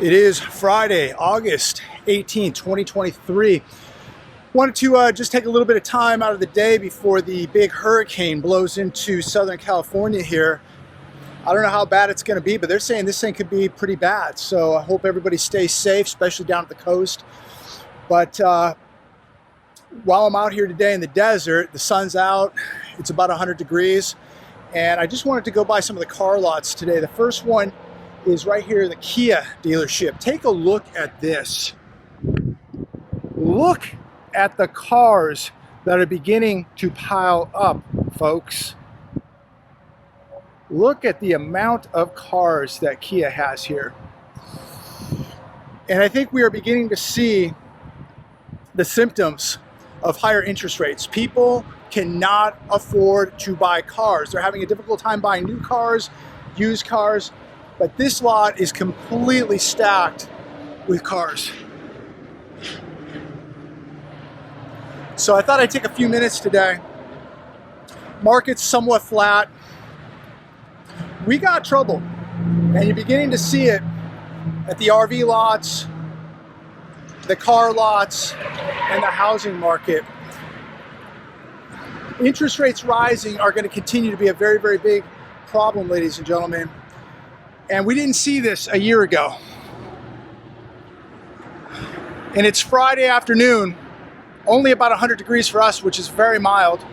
It is Friday, August 18, 2023. Wanted to just take a little bit of time out of the day before the big hurricane blows into Southern California here. I don't know how bad it's going to be, but they're saying this thing could be pretty bad. So I hope everybody stays safe, especially down at the coast. But while I'm out here today in the desert, the sun's out, it's about 100 degrees. And I just wanted to go by some of the car lots today. The first one is right here, the Kia dealership. Take a look at this. Look at the cars that are beginning to pile up, folks. Look at the amount of cars that Kia has here. And I think we are beginning to see the symptoms of higher interest rates. People cannot afford to buy cars. They're having a difficult time buying new cars, used cars. But this lot is completely stacked with cars. So I thought I'd take a few minutes today. Market's somewhat flat. We got trouble, and you're beginning to see it at the RV lots, the car lots, and the housing market. Interest rates rising are going to continue to be a very, very big problem, ladies and gentlemen. And we didn't see this a year ago. And it's Friday afternoon, only about 100 degrees for us, which is very mild.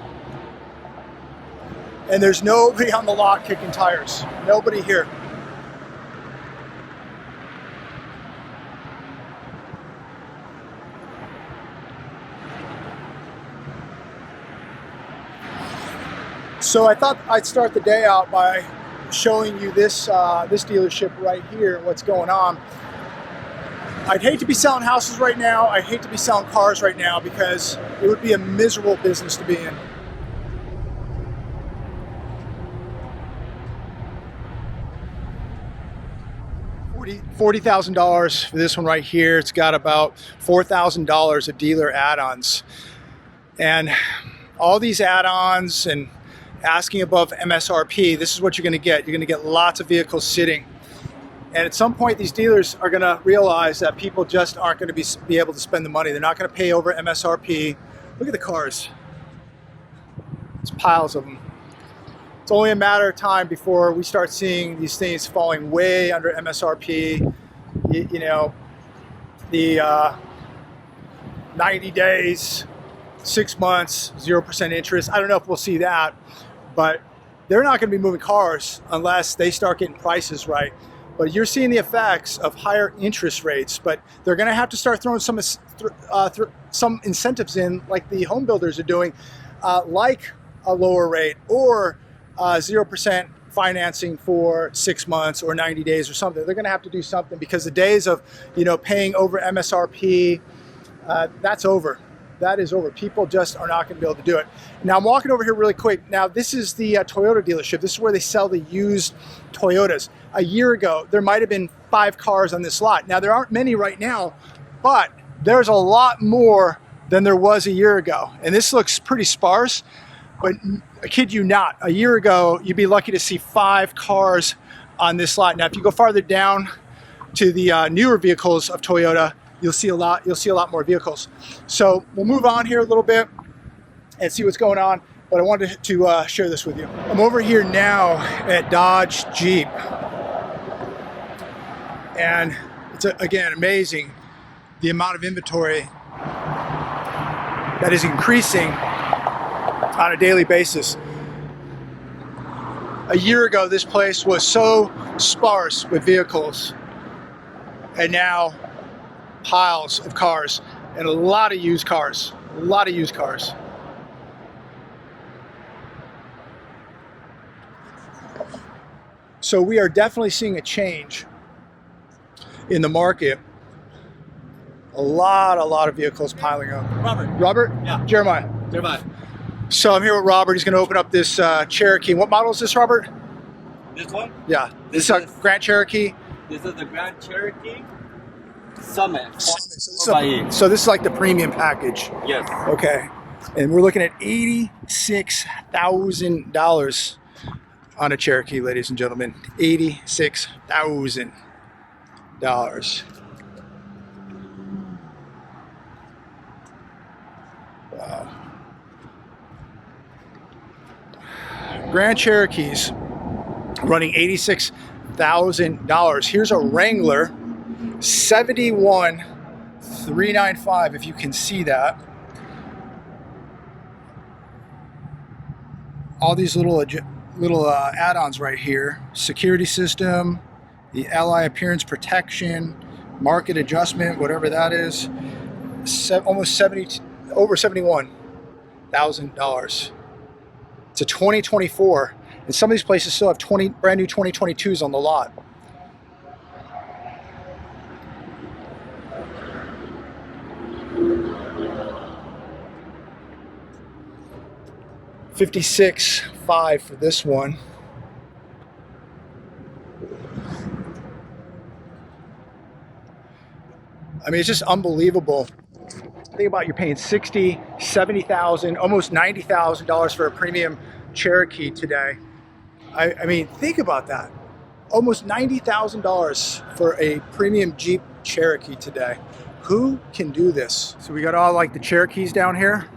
And there's nobody on the lot kicking tires. Nobody here. So I thought I'd start the day out by showing you this this dealership right here and what's going on. I'd hate to be selling houses right now. I'd hate to be selling cars right now because it would be a miserable business to be in. $40,000 for this one right here. It's got about $4,000 of dealer add-ons. And all these add-ons and asking above MSRP, this is what you're going to get. You're going to get lots of vehicles sitting. And at some point, these dealers are going to realize that people just aren't going to be able to spend the money. They're not going to pay over MSRP. Look at the cars. There's piles of them. It's only a matter of time before we start seeing these things falling way under MSRP. You know, the 90 days, 6 months, 0% interest. I don't know if we'll see that. But they're not going to be moving cars unless they start getting prices right. But you're seeing the effects of higher interest rates. But they're going to have to start throwing some incentives in, like the home builders are doing, like a lower rate or 0% financing for 6 months or 90 days or something. They're going to have to do something because the days of, you know, paying over MSRP, that's over. That is over. People just are not going to be able to do it. Now I'm walking over here really quick. Now this is the Toyota dealership. This is where they sell the used Toyotas. A year ago, there might have been 5 cars on this lot. Now there aren't many right now, but there's a lot more than there was a year ago. And this looks pretty sparse, but I kid you not, a year ago, you'd be lucky to see 5 cars on this lot. Now if you go farther down to the newer vehicles of Toyota, you'll see a lot more vehicles. So we'll move on here a little bit and see what's going on. But I wanted to share this with you. I'm over here now at Dodge Jeep. And it's, again, amazing the amount of inventory that is increasing on a daily basis. A year ago, this place was so sparse with vehicles. And now, piles of cars and a lot of used cars. A lot of used cars. So we are definitely seeing a change in the market. A lot of vehicles piling up. Robert? Yeah. Jeremiah. So I'm here with Robert. He's going to open up this Cherokee. What model is this, Robert? This one? Yeah. This is a Grand Cherokee. This is the Grand Cherokee Summit. So this is like the premium package. Yes. Okay. And we're looking at $86,000 on a Cherokee, ladies and gentlemen. $86,000. Wow. Grand Cherokees running $86,000. Here's a Wrangler 71,395, if you can see that. All these little add-ons right here. Security system, the LI appearance protection, market adjustment, whatever that is. Almost over $71,000. It's a 2024, and some of these places still have brand new 2022s on the lot. $56,500 for this one. I mean, it's just unbelievable. Think about, you're paying $60,000, $70,000, almost $90,000 for a premium Cherokee today. I mean, think about that. Almost $90,000 for a premium Jeep Cherokee today. Who can do this? So we got all like the Cherokees down here.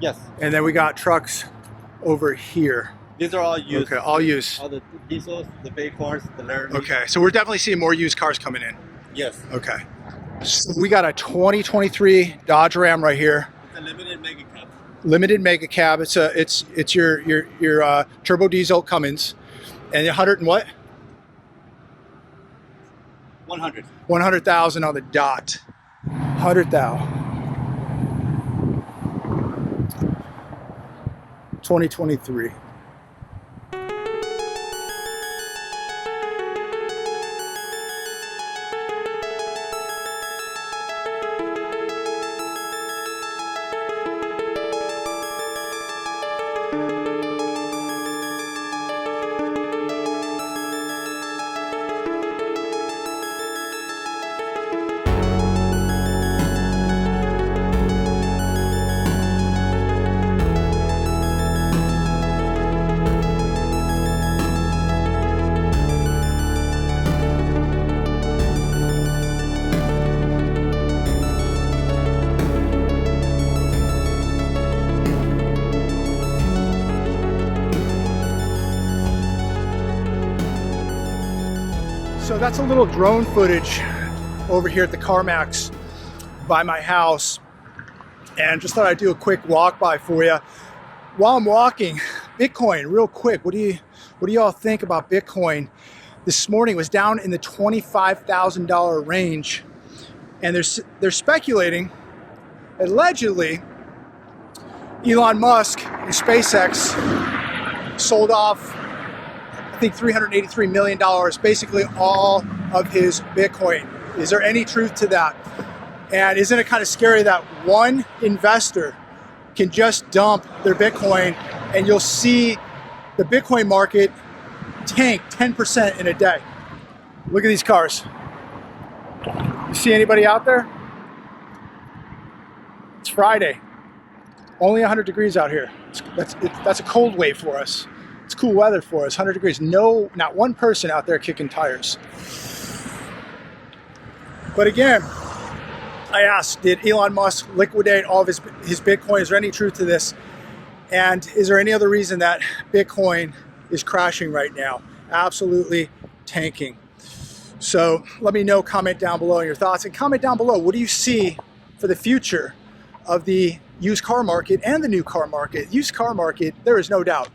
Yes. And then we got trucks over here. These are all used. Okay, all used. All the diesels, the Bighorns, the Laramie. Okay, so we're definitely seeing more used cars coming in. Yes. Okay. So we got a 2023 Dodge Ram right here. It's a limited mega cab. Limited mega cab. It's your turbo diesel Cummins, and 100 and what? 100. 100,000 on the dot. 100,000. 2023. So that's a little drone footage over here at the Carmax by my house, and just thought I'd do a quick walk by for you. While I'm walking, Bitcoin, real quick, what do y'all think about Bitcoin? This morning was down in the $25,000 range, and they're speculating, allegedly, Elon Musk and SpaceX sold off, I think, $383 million, basically all of his Bitcoin. Is there any truth to that? And isn't it kind of scary that one investor can just dump their Bitcoin and you'll see the Bitcoin market tank 10% in a day? Look at these cars. You see anybody out there? It's Friday. Only 100 degrees out here. That's a cold wave for us. It's cool weather for us, 100 degrees. No, not one person out there kicking tires. But again, I asked, did Elon Musk liquidate all of his Bitcoin? Is there any truth to this? And is there any other reason that Bitcoin is crashing right now? Absolutely tanking. So let me know, comment down below your thoughts, and comment down below, what do you see for the future of the used car market and the new car market? Used car market, there is no doubt.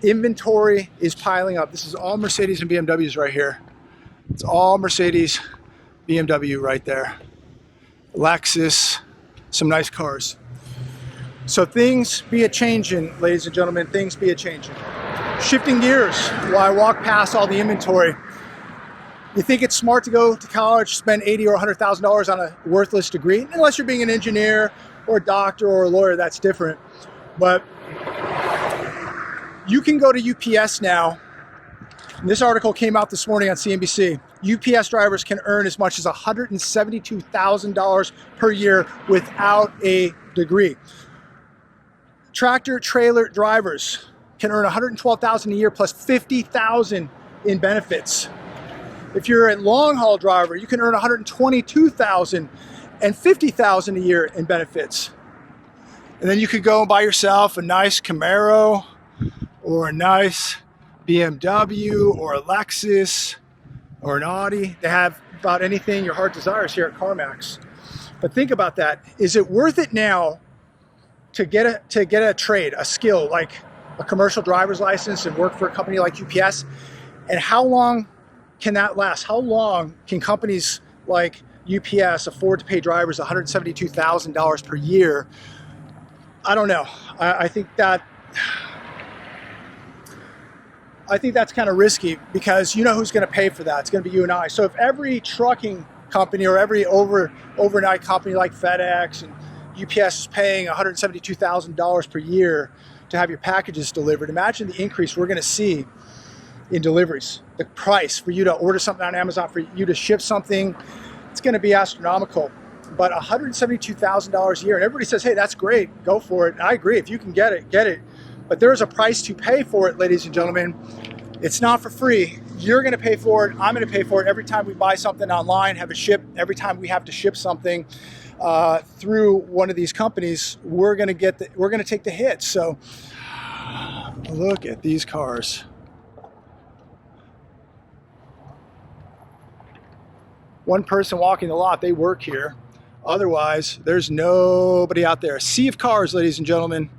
Inventory is piling up. This is all Mercedes and BMWs right here. It's all Mercedes, BMW right there. Lexus, some nice cars. So things be a-changing, ladies and gentlemen, things be a-changing. Shifting gears while I walk past all the inventory. You think it's smart to go to college, spend $80,000 or $100,000 on a worthless degree? Unless you're being an engineer or a doctor or a lawyer, that's different. But you can go to UPS now. And this article came out this morning on CNBC. UPS drivers can earn as much as $172,000 per year without a degree. Tractor trailer drivers can earn $112,000 a year plus $50,000 in benefits. If you're a long haul driver, you can earn $122,000 and $50,000 a year in benefits. And then you could go and buy yourself a nice Camaro or a nice BMW or a Lexus or an Audi. They have about anything your heart desires here at Carmax. But think about that. Is it worth it now to get a trade, a skill like a commercial driver's license and work for a company like UPS? And how long can that last? How long can companies like UPS afford to pay drivers $172,000 per year? I don't know. I think that's kind of risky, because you know who's going to pay for that. It's going to be you and I. So if every trucking company or every overnight company like FedEx and UPS is paying $172,000 per year to have your packages delivered, imagine the increase we're going to see in deliveries. The price for you to order something on Amazon, for you to ship something, it's going to be astronomical. But $172,000 a year, and everybody says, hey, that's great, go for it. And I agree, if you can get it, get it. But there's a price to pay for it, ladies and gentlemen. It's not for free. You're going to pay for it. I'm going to pay for it every time we buy something online, have it shipped. Every time we have to ship something through one of these companies, we're going to take the hit. So look at these cars. One person walking the lot, they work here. Otherwise, there's nobody out there. A sea of cars, ladies and gentlemen.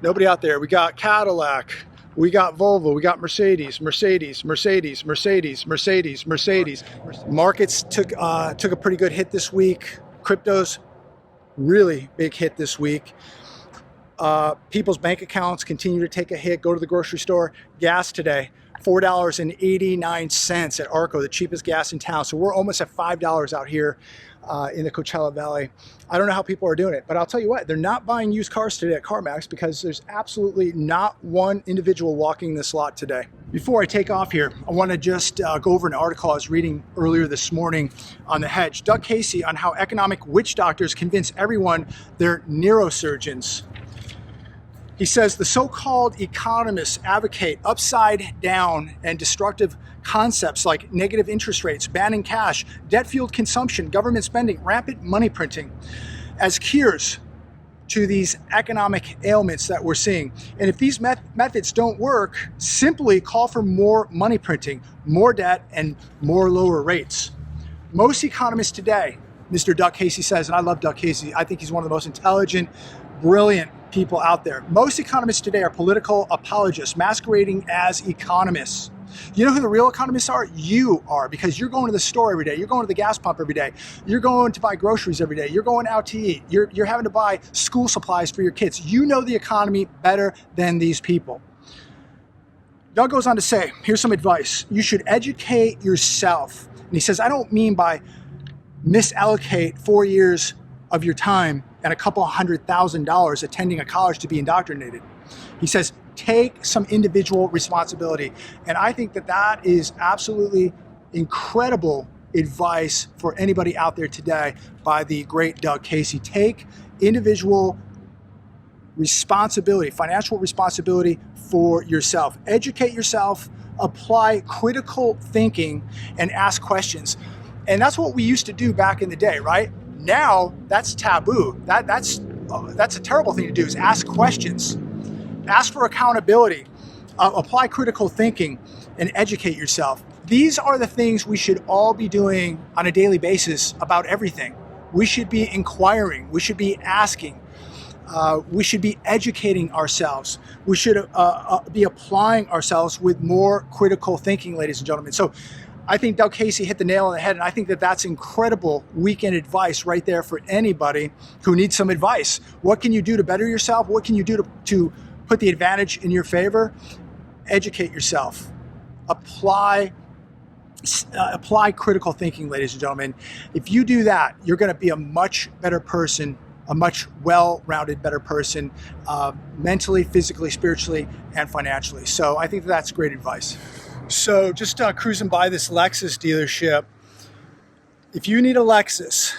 Nobody out there. We got Cadillac, we got Volvo, we got Mercedes. Markets took a pretty good hit this week. Crypto's really big hit this week. People's bank accounts continue to take a hit. Go to the grocery store. Gas today, $4.89 at Arco, the cheapest gas in town. So we're almost at $5 out here in the Coachella Valley. I don't know how people are doing it, but I'll tell you what, they're not buying used cars today at Carmax, because there's absolutely not one individual walking this lot today. Before I take off here, I want to just go over an article I was reading earlier this morning on The Hedge. Doug Casey on how economic witch doctors convince everyone they're neurosurgeons. He says the so-called economists advocate upside down and destructive concepts like negative interest rates, banning cash, debt-fueled consumption, government spending, rampant money printing as cures to these economic ailments that we're seeing. And if these methods don't work, simply call for more money printing, more debt, and more lower rates. Most economists today, Mr. Doug Casey says, and I love Doug Casey, I think he's one of the most intelligent, brilliant people out there. Most economists today are political apologists masquerading as economists. You know who the real economists are? You are, because you're going to the store every day. You're going to the gas pump every day. You're going to buy groceries every day. You're going out to eat. You're having to buy school supplies for your kids. You know the economy better than these people. Doug goes on to say, here's some advice. You should educate yourself. And he says, I don't mean by misallocate 4 years of your time and a couple $100,000 attending a college to be indoctrinated. He says, take some individual responsibility. And I think that that is absolutely incredible advice for anybody out there today by the great Doug Casey. Take individual responsibility, financial responsibility for yourself. Educate yourself, apply critical thinking, and ask questions. And that's what we used to do back in the day, right? Now that's taboo. That's a terrible thing to do, is ask questions. Ask for accountability, apply critical thinking, and educate yourself. These are the things we should all be doing on a daily basis about everything. We should be inquiring. We should be asking. We should be educating ourselves. We should be applying ourselves with more critical thinking, ladies and gentlemen. So I think Doug Casey hit the nail on the head, and I think that that's incredible weekend advice right there for anybody who needs some advice. What can you do to better yourself? What can you do to put the advantage in your favor? Educate yourself. Apply critical thinking, ladies and gentlemen. If you do that, you're going to be a much better person, a much well-rounded better person, mentally, physically, spiritually, and financially. So I think that's great advice. So just cruising by this Lexus dealership. If you need a Lexus,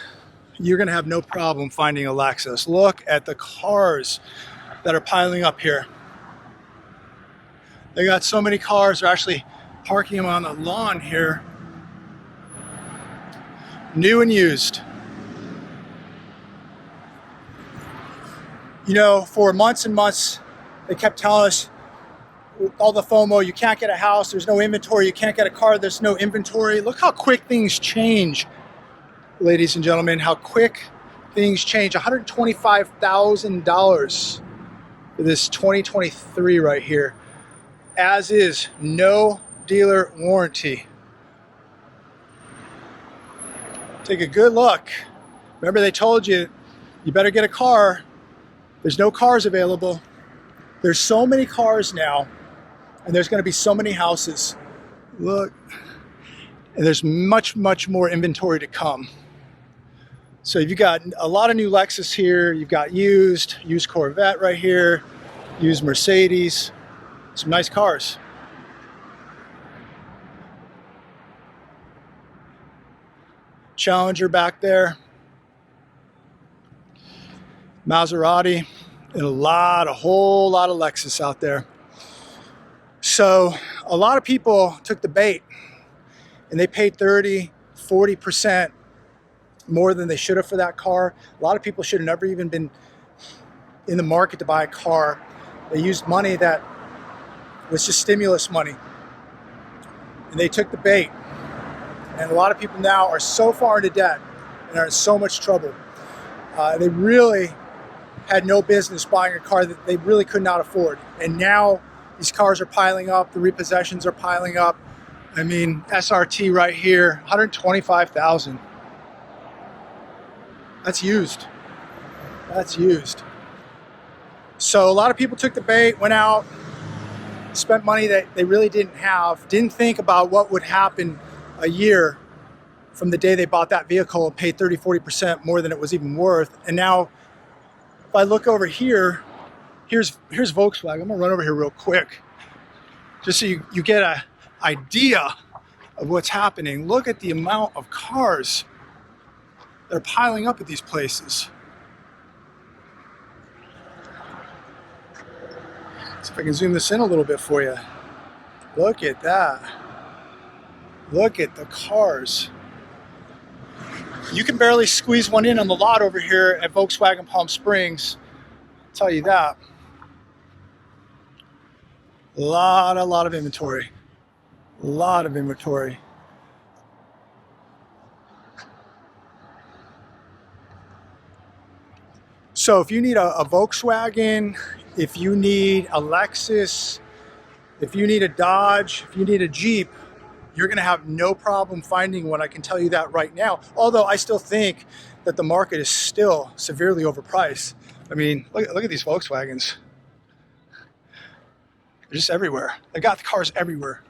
you're going to have no problem finding a Lexus. Look at the cars that are piling up here. They got so many cars. They're actually parking them on the lawn here new and used. You know, for months and months, they kept telling us, all the FOMO, you can't get a house, there's no inventory, you can't get a car, there's no inventory. Look how quick things change, ladies and gentlemen, how quick things change. $125,000 for this 2023 right here, as is, no dealer warranty. Take a good look. Remember, they told you, you better get a car. There's no cars available. There's so many cars now, and there's going to be so many houses. Look, and there's much, much more inventory to come. So you've got a lot of new Lexus here. You've got used Corvette right here, used Mercedes, some nice cars. Challenger back there, Maserati, and a whole lot of Lexus out there. So a lot of people took the bait and they paid 30–40% more than they should have for that car. A lot of people should have never even been in the market to buy a car. They used money that was just stimulus money, and they took the bait. And a lot of people now are so far into debt and are in so much trouble. They really had no business buying a car that they really could not afford. And now these cars are piling up, the repossessions are piling up. I mean, SRT right here, $125,000. That's used. That's used. So a lot of people took the bait, went out, spent money that they really didn't have, didn't think about what would happen a year from the day they bought that vehicle and paid 30–40% more than it was even worth. And now, if I look over here, here's Volkswagen. I'm gonna run over here real quick, just so you get an idea of what's happening. Look at the amount of cars that are piling up at these places. See if I can zoom this in a little bit for you. Look at that. Look at the cars. You can barely squeeze one in on the lot over here at Volkswagen Palm Springs. I'll tell you that. A lot of inventory. A lot of inventory. So if you need a Volkswagen, if you need a Lexus, if you need a Dodge, if you need a Jeep, you're going to have no problem finding one. I can tell you that right now. Although I still think that the market is still severely overpriced. I mean, look at these Volkswagens. They're just everywhere. They got the cars everywhere.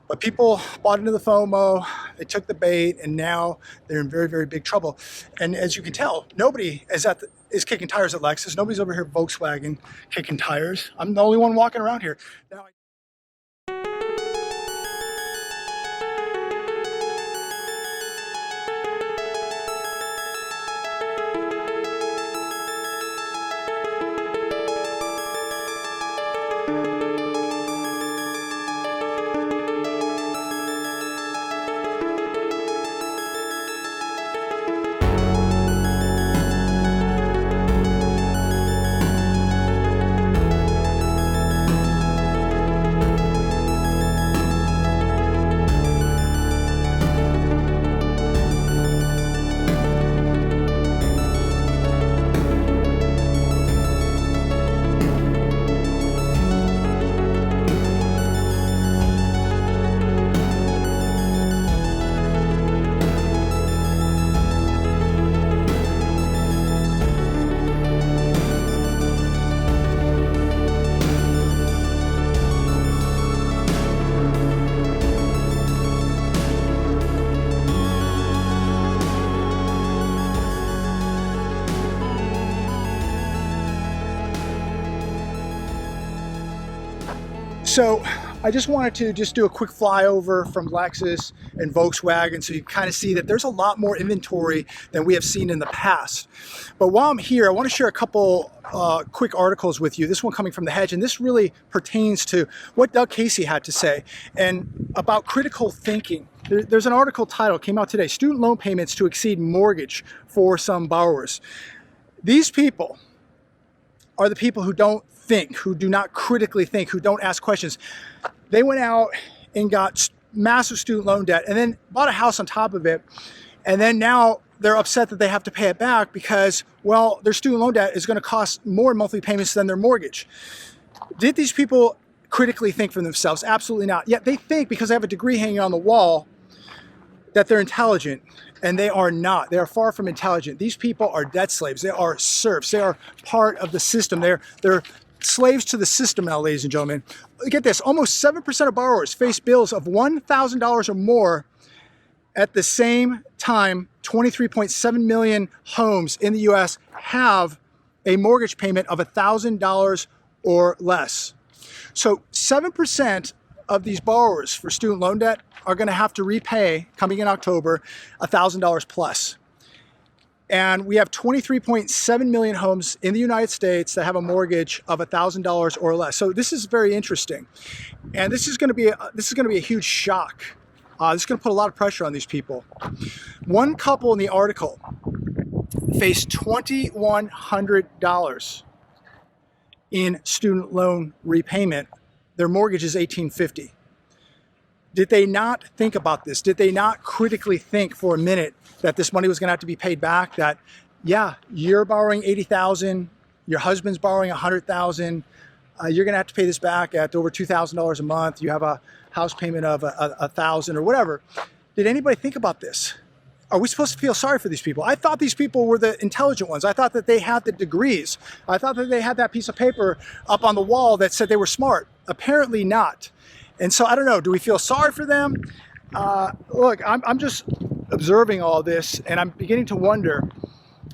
But people bought into the FOMO, they took the bait, and now they're in very, very big trouble. And as you can tell, nobody is kicking tires at Lexus. Nobody's over here Volkswagen kicking tires. I'm the only one walking around here. Now, So I just wanted to do a quick flyover from Lexus and Volkswagen so you kind of see that there's a lot more inventory than we have seen in the past. But while I'm here, I want to share a couple quick articles with you. This one coming from The Hedge, and this really pertains to what Doug Casey had to say and about critical thinking There's an article title, came out today, Student Loan Payments to Exceed Mortgage for Some Borrowers. These people are the people who don't think, who do not critically think, who don't ask questions. They went out and got massive student loan debt and then bought a house on top of it. And then now they're upset that they have to pay it back because, well, their student loan debt is going to cost more monthly payments than their mortgage. Did these people critically think for themselves? Absolutely not. Yet they think because they have a degree hanging on the wall that they're intelligent, and they are not. They are far from intelligent. These people are debt slaves. They are serfs. They are part of the system. They're slaves to the system now, ladies and gentlemen. Get this, almost 7% of borrowers face bills of $1,000 or more. At the same time, 23.7 million homes in the US have a mortgage payment of $1,000 or less. So 7% of these borrowers for student loan debt are going to have to repay, coming in October, $1,000 plus. And we have 23.7 million homes in the United States that have a mortgage of $1,000 or less. So this is very interesting, and this is going to be a huge shock. This is going to put a lot of pressure on these people. One couple in the article faced $2,100 in student loan repayment. Their mortgage is $1,850. Did they not think about this? Did they not critically think for a minute that this money was going to have to be paid back? That, yeah, you're borrowing $80,000, your husband's borrowing $100,000. You're going to have to pay this back at over $2,000 a month. You have a house payment of $1,000 or whatever. Did anybody think about this? Are we supposed to feel sorry for these people? I thought these people were the intelligent ones. I thought that they had the degrees. I thought that they had that piece of paper up on the wall that said they were smart. Apparently not. And so I don't know, do we feel sorry for them? Look, I'm just observing all this, and I'm beginning to wonder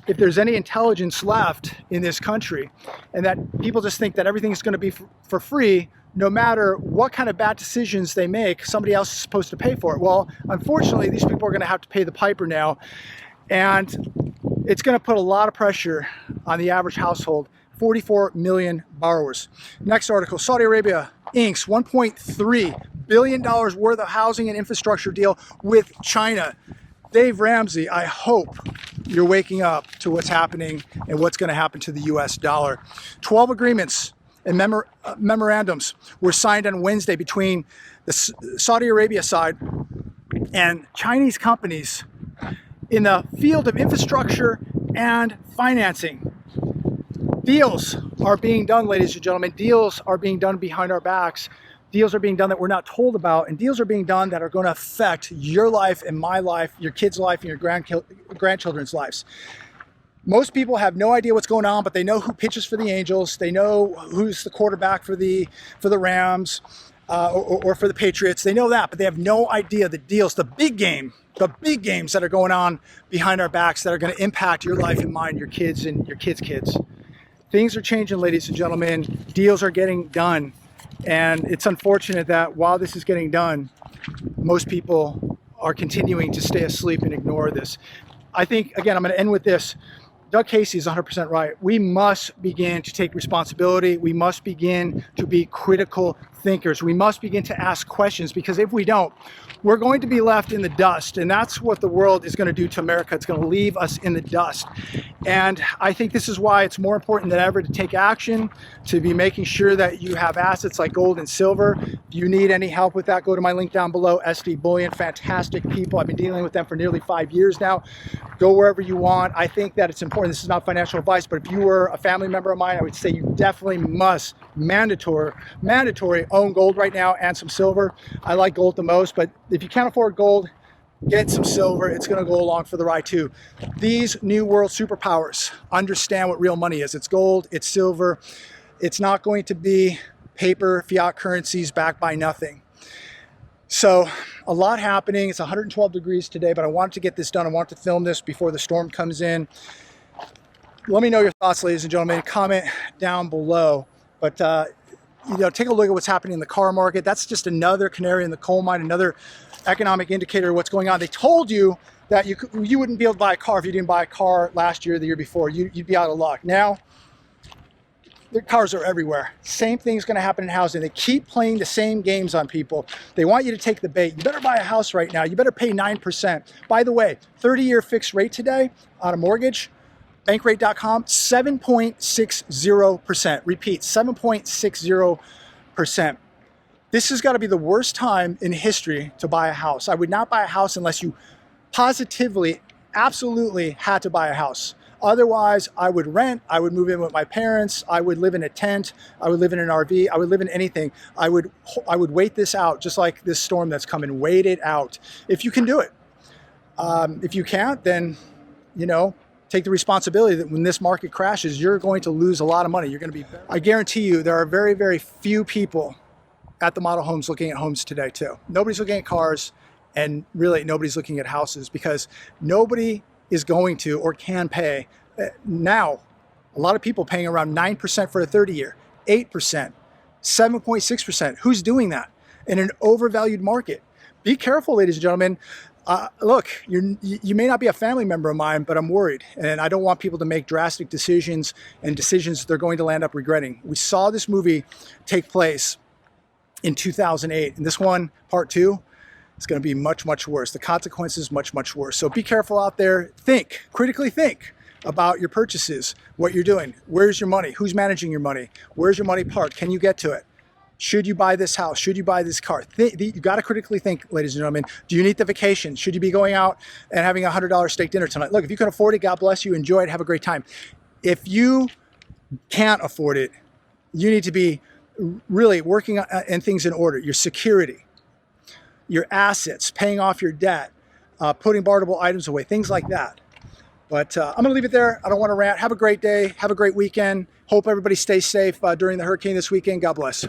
if there's any intelligence left in this country, and that people just think that everything is going to be for free, no matter what kind of bad decisions they make, somebody else is supposed to pay for it. Well, unfortunately, these people are going to have to pay the piper now, and it's going to put a lot of pressure on the average household. 44 million borrowers. Next article, Saudi Arabia inks $1.3 billion worth of housing and infrastructure deal with China. Dave Ramsey, I hope you're waking up to what's happening and what's going to happen to the US dollar. 12 agreements and memorandums were signed on Wednesday between the Saudi Arabia side and Chinese companies in the field of infrastructure and financing. Deals are being done, ladies and gentlemen. Deals are being done behind our backs. Deals are being done that we're not told about, and deals are being done that are going to affect your life and my life, your kids' life, and your grandchildren's lives. Most people have no idea what's going on, but they know who pitches for the Angels. They know who's the quarterback for the Rams or for the Patriots. They know that, but they have no idea the deals, the big games that are going on behind our backs that are going to impact your life and mine, your kids and your kids' kids. Things are changing, ladies and gentlemen. Deals are getting done. And it's unfortunate that while this is getting done, most people are continuing to stay asleep and ignore this. I think, again, I'm going to end with this. Doug Casey is 100% right. We must begin to take responsibility. We must begin to be critical thinkers. We must begin to ask questions, because if we don't, we're going to be left in the dust. And that's what the world is going to do to America. It's going to leave us in the dust. And I think this is why it's more important than ever to take action, to be making sure that you have assets like gold and silver. If you need any help with that, go to my link down below, SD Bullion. Fantastic people. I've been dealing with them for nearly 5 years now. Go wherever you want. I think that it's important. This is not financial advice, but if you were a family member of mine, I would say you definitely must mandatory own gold right now and some silver. I like gold the most, but if you can't afford gold, get some silver. It's going to go along for the ride too. These new world superpowers understand what real money is. It's gold, it's silver. It's not going to be paper fiat currencies backed by nothing. So a lot happening. It's 112 degrees today, but I wanted to get this done. I wanted to film this before the storm comes in. Let me know your thoughts, ladies and gentlemen. Comment down below. But take a look at what's happening in the car market. That's just another canary in the coal mine, another economic indicator of what's going on. They told you that you wouldn't be able to buy a car if you didn't buy a car last year or the year before. You'd be out of luck. Now, their cars are everywhere. Same thing's going to happen in housing. They keep playing the same games on people. They want you to take the bait. You better buy a house right now. You better pay 9%. By the way, 30-year fixed rate today on a mortgage, bankrate.com, 7.60%. Repeat, 7.60%. This has got to be the worst time in history to buy a house. I would not buy a house unless you positively, absolutely had to buy a house. Otherwise, I would rent, I would move in with my parents, I would live in a tent, I would live in an RV, I would live in anything. I would wait this out, just like this storm that's coming. Wait it out if you can do it. If you can't, then, you know, take the responsibility that when this market crashes, you're going to lose a lot of money. You're going to be, I guarantee you, there are very, very few people at the model homes looking at homes today too. Nobody's looking at cars, and really nobody's looking at houses, because nobody is going to or can pay. Now, a lot of people paying around 9% for a 30-year, 8%, 7.6%. Who's doing that in an overvalued market? Be careful, ladies and gentlemen. Look, you may not be a family member of mine, but I'm worried, and I don't want people to make drastic decisions and decisions they're going to land up regretting. We saw this movie take place in 2008, and this one, part 2, is going to be much, much worse. The consequences, much, much worse. So be careful out there. Think, critically think about your purchases, what you're doing. Where's your money? Who's managing your money? Where's your money parked? Can you get to it? Should you buy this house? Should you buy this car? You got to critically think, ladies and gentlemen. Do you need the vacation? Should you be going out and having a $100 steak dinner tonight? Look, if you can afford it, God bless you. Enjoy it. Have a great time. If you can't afford it, you need to be really working on things in order. Your security, your assets, paying off your debt, putting barterable items away, things like that. But I'm going to leave it there. I don't want to rant. Have a great day. Have a great weekend. Hope everybody stays safe during the hurricane this weekend. God bless.